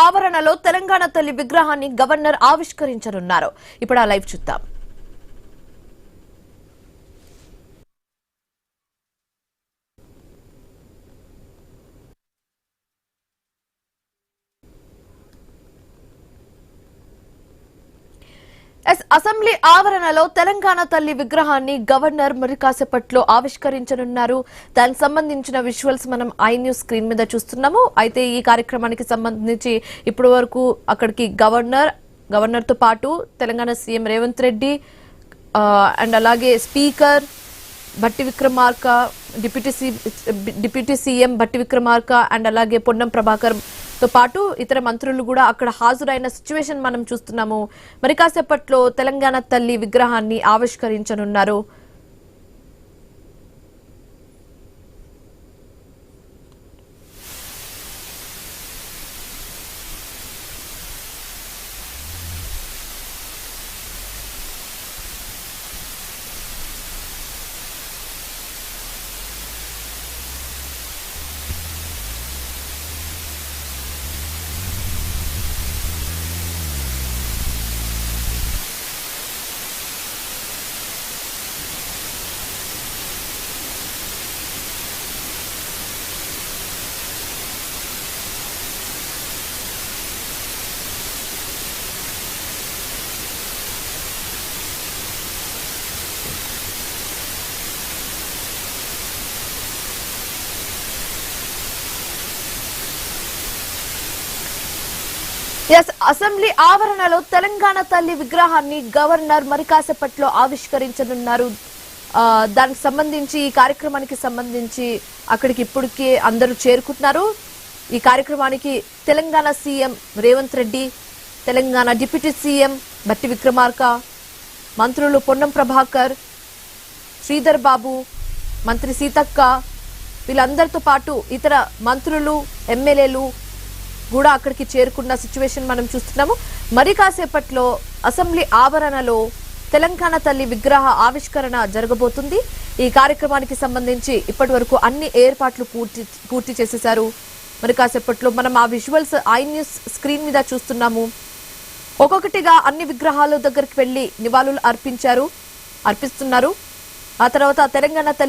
ఆవరణలో తెలంగాణ తల్లి విగ్రహాన్ని గవర్నర్ ఆవిష్కరించనున్నారు. ఇప్పుడు ఆ లైవ్ చూద్దాం. అసెంబ్లీ ఆవరణలో తెలంగాణ తల్లి విగ్రహాన్ని గవర్నర్ మరి కాసేపట్లో ఆవిష్కరించనున్నారు. దానికి సంబంధించిన విజువల్స్ మనం ఐ న్యూస్ స్క్రీన్ మీద చూస్తున్నాము. అయితే ఈ కార్యక్రమానికి సంబంధించి ఇప్పటి వరకు అక్కడికి గవర్నర్ తో పాటు తెలంగాణ సీఎం రేవంత్ రెడ్డి అండ్ అలాగే speaker Bhatti Vikramarka, deputy CM Bhatti Vikramarka and అలాగే పొన్నం ప్రభాకర్ తో పాటు ఇతర మంత్రులు కూడా అక్కడ హాజరైన సిచ్యువేషన్ మనం చూస్తున్నాము. మరి కాసేపట్లో తెలంగాణ తల్లి విగ్రహాన్ని ఆవిష్కరించనున్నారు. అసెంబ్లీ ఆవరణలో తెలంగాణ తల్లి విగ్రహాన్ని గవర్నర్ మరి కాసేపట్లో ఆవిష్కరించనున్నారు. దానికి సంబంధించి ఈ కార్యక్రమానికి సంబంధించి అక్కడికి ఇప్పటికే అందరూ చేరుకుంటున్నారు. ఈ కార్యక్రమానికి Telangana CM Revanth Reddy, Telangana deputy CM Bhatti Vikramarka, మంత్రులు పొన్నం ప్రభాకర్, శ్రీధర్ బాబు, మంత్రి సీతక్క వీళ్ళందరితో పాటు ఇతర మంత్రులు, ఎమ్మెల్యేలు కూడా అక్కడికి చేరుకున్న సిచ్యువేషన్ మనం చూస్తున్నాము. మరి కాసేపట్లో అసెంబ్లీ ఆవరణలో తెలంగాణ తల్లి విగ్రహ ఆవిష్కరణ జరగబోతుంది. ఈ కార్యక్రమానికి సంబంధించి ఇప్పటి వరకు అన్ని ఏర్పాట్లు పూర్తి చేసేశారు. మరి కాసేపట్లో మనం ఆ విజువల్స్ ఐ న్యూస్ స్క్రీన్ మీద చూస్తున్నాము. ఒక్కొక్కటిగా అన్ని విగ్రహాల దగ్గరికి వెళ్లి నివాళులు అర్పిస్తున్నారు. ఆ తర్వాత తెలంగాణ తల్లి